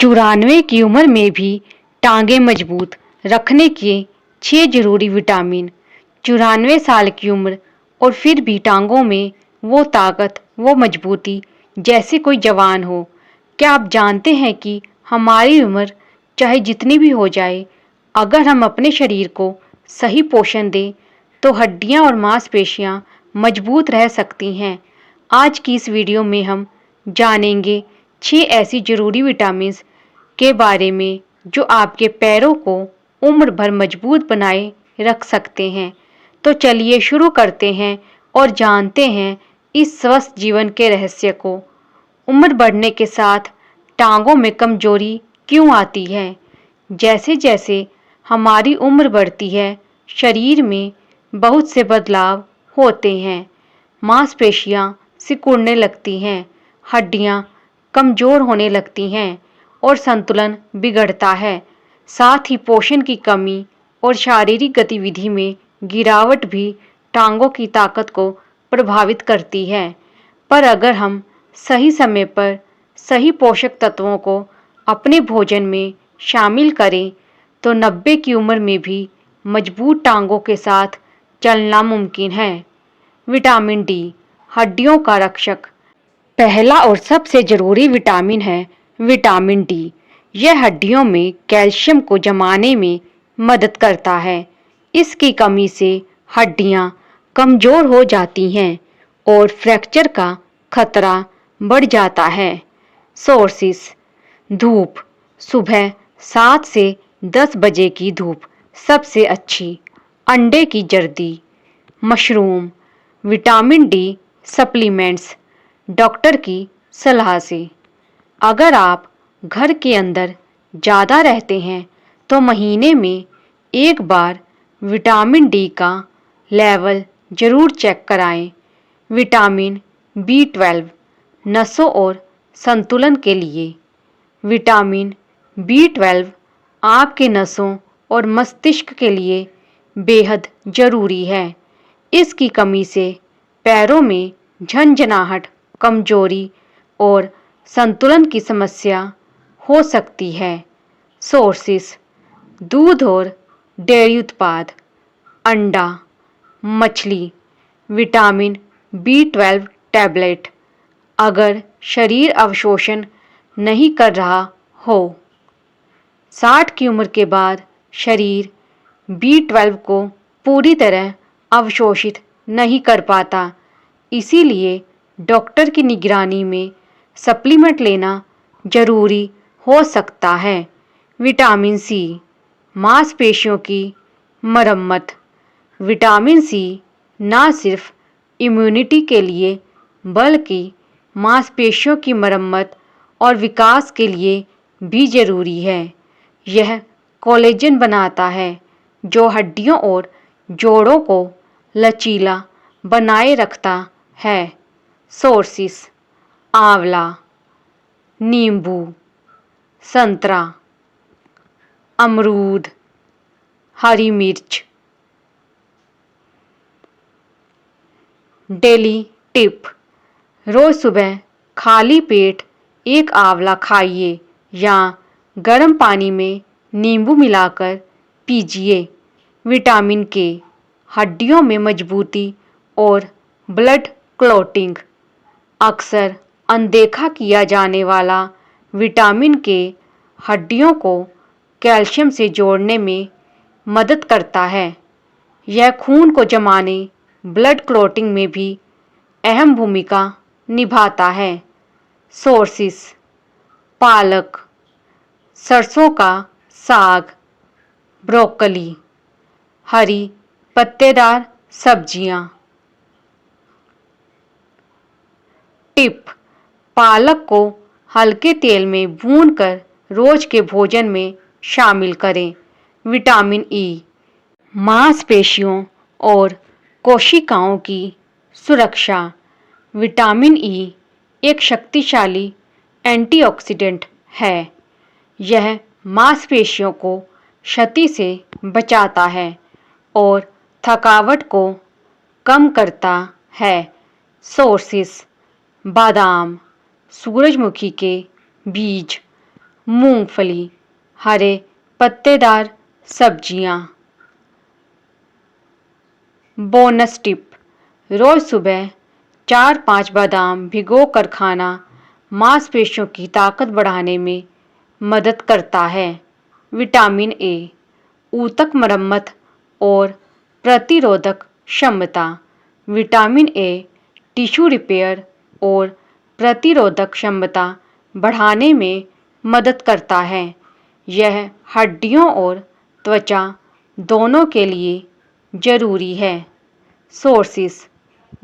94 की उम्र में भी टांगे मजबूत रखने के 6 जरूरी विटामिन। 94 साल की उम्र और फिर भी टांगों में वो ताकत, वो मजबूती जैसे कोई जवान हो। क्या आप जानते हैं कि हमारी उम्र चाहे जितनी भी हो जाए, अगर हम अपने शरीर को सही पोषण दें तो हड्डियां और मांसपेशियां मजबूत रह सकती हैं। आज की इस वीडियो में हम जानेंगे 6 ऐसी जरूरी विटामिन के बारे में जो आपके पैरों को उम्र भर मजबूत बनाए रख सकते हैं। तो चलिए शुरू करते हैं और जानते हैं इस स्वस्थ जीवन के रहस्य को। उम्र बढ़ने के साथ टांगों में कमजोरी क्यों आती है? जैसे जैसे हमारी उम्र बढ़ती है, शरीर में बहुत से बदलाव होते हैं। मांसपेशियां सिकुड़ने लगती हैं, हड्डियां कमजोर होने लगती हैं और संतुलन बिगड़ता है। साथ ही पोषण की कमी और शारीरिक गतिविधि में गिरावट भी टांगों की ताकत को प्रभावित करती है। पर अगर हम सही समय पर सही पोषक तत्वों को अपने भोजन में शामिल करें तो 90 की उम्र में भी मजबूत टांगों के साथ चलना मुमकिन है। विटामिन डी, हड्डियों का रक्षक। पहला और सबसे जरूरी विटामिन है विटामिन डी। यह हड्डियों में कैल्शियम को जमाने में मदद करता है। इसकी कमी से हड्डियां कमजोर हो जाती हैं और फ्रैक्चर का खतरा बढ़ जाता है। सोर्सेस: धूप, सुबह 7 से 10 बजे की धूप सबसे अच्छी। अंडे की जर्दी, mushroom, vitamin D supplements doctor की सलाह से। अगर आप घर के अंदर ज़्यादा रहते हैं तो महीने में एक बार विटामिन डी का लेवल ज़रूर चेक कराएं। विटामिन B12 नसों और संतुलन के लिए। विटामिन B12 आपके नसों और मस्तिष्क के लिए बेहद ज़रूरी है। इसकी कमी से पैरों में झंझनाहट, कमजोरी और संतुलन की समस्या हो सकती है। सोर्सेस: दूध और डेयरी उत्पाद, अंडा, मछली। विटामिन B12 टैबलेट अगर शरीर अवशोषण नहीं कर रहा हो। 60 की उम्र के बाद शरीर B12 को पूरी तरह अवशोषित नहीं कर पाता। इसीलिए डॉक्टर की निगरानी में सप्लीमेंट लेना जरूरी हो सकता है। विटामिन सी, मांसपेशियों की मरम्मत। विटामिन सी न सिर्फ इम्यूनिटी के लिए बल्कि मांसपेशियों की मरम्मत और विकास के लिए भी ज़रूरी है। यह कोलेजन बनाता है जो हड्डियों और जोड़ों को लचीला बनाए रखता है। सोर्सेस: आंवला, नींबू, संतरा, अमरूद, हरी मिर्च। डेली टिप: रोज सुबह खाली पेट एक आंवला खाइए या गर्म पानी में नींबू मिलाकर पीजिए। विटामिन के, हड्डियों में मजबूती और ब्लड क्लॉटिंग। अक्सर अनदेखा किया जाने वाला विटामिन के हड्डियों को कैल्शियम से जोड़ने में मदद करता है। यह खून को जमाने, ब्लड क्लॉटिंग में भी अहम भूमिका निभाता है। सोर्सेस: पालक, सरसों का साग, ब्रोकली, हरी पत्तेदार सब्जियां। टिप: पालक को हल्के तेल में भूनकर रोज के भोजन में शामिल करें। विटामिन ई, मांसपेशियों और कोशिकाओं की सुरक्षा। विटामिन ई एक शक्तिशाली एंटीऑक्सीडेंट है। यह मांसपेशियों को क्षति से बचाता है और थकावट को कम करता है। सोर्सेस: बादाम, सूरजमुखी के बीज, मूंगफली, हरे पत्तेदार सब्जियां। बोनस टिप, रोज सुबह 4-5 बादाम भिगो कर खाना मांसपेशियों की ताकत बढ़ाने में मदद करता है। विटामिन ए, ऊतक मरम्मत और प्रतिरोधक क्षमता। विटामिन ए टिश्यू रिपेयर और प्रतिरोधक क्षमता बढ़ाने में मदद करता है। यह हड्डियों और त्वचा दोनों के लिए जरूरी है। सोर्सेस,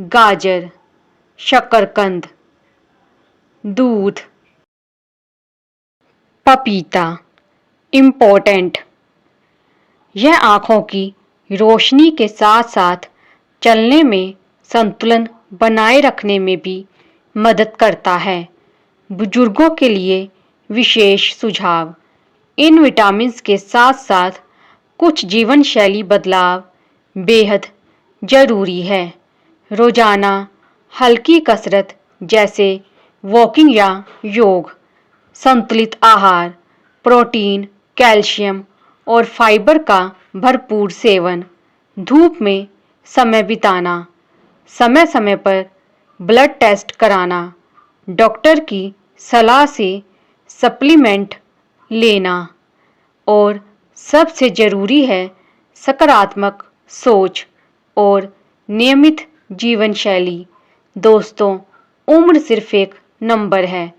गाजर, शकरकंद, दूध, पपीता। इम्पोर्टेंट, यह आँखों की रोशनी के साथ साथ चलने में संतुलन बनाए रखने में भी मदद करता है। बुजुर्गों के लिए विशेष सुझाव, इन विटामिन्स के साथ साथ कुछ जीवन शैली बदलाव बेहद जरूरी है। रोजाना हल्की कसरत जैसे वॉकिंग या योग, संतुलित आहार, प्रोटीन, कैल्शियम और फाइबर का भरपूर सेवन, धूप में समय बिताना, समय समय पर ब्लड टेस्ट कराना, डॉक्टर की सलाह से सप्लीमेंट लेना और सबसे जरूरी है सकारात्मक सोच और नियमित जीवन शैली। दोस्तों, उम्र सिर्फ एक नंबर है।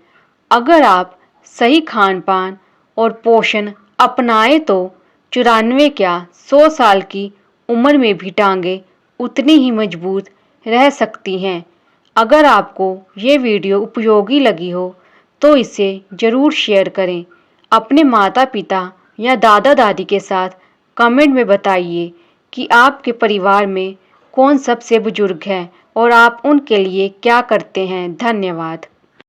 अगर आप सही खान पान और पोषण अपनाए तो 94 क्या 100 साल की उम्र में भी टांगे उतनी ही मजबूत रह सकती हैं। अगर आपको ये वीडियो उपयोगी लगी हो तो इसे ज़रूर शेयर करें। अपने माता पिता या दादा दादी के साथ कमेंट में बताइए कि आपके परिवार में कौन सबसे बुजुर्ग है और आप उनके लिए क्या करते हैं। धन्यवाद।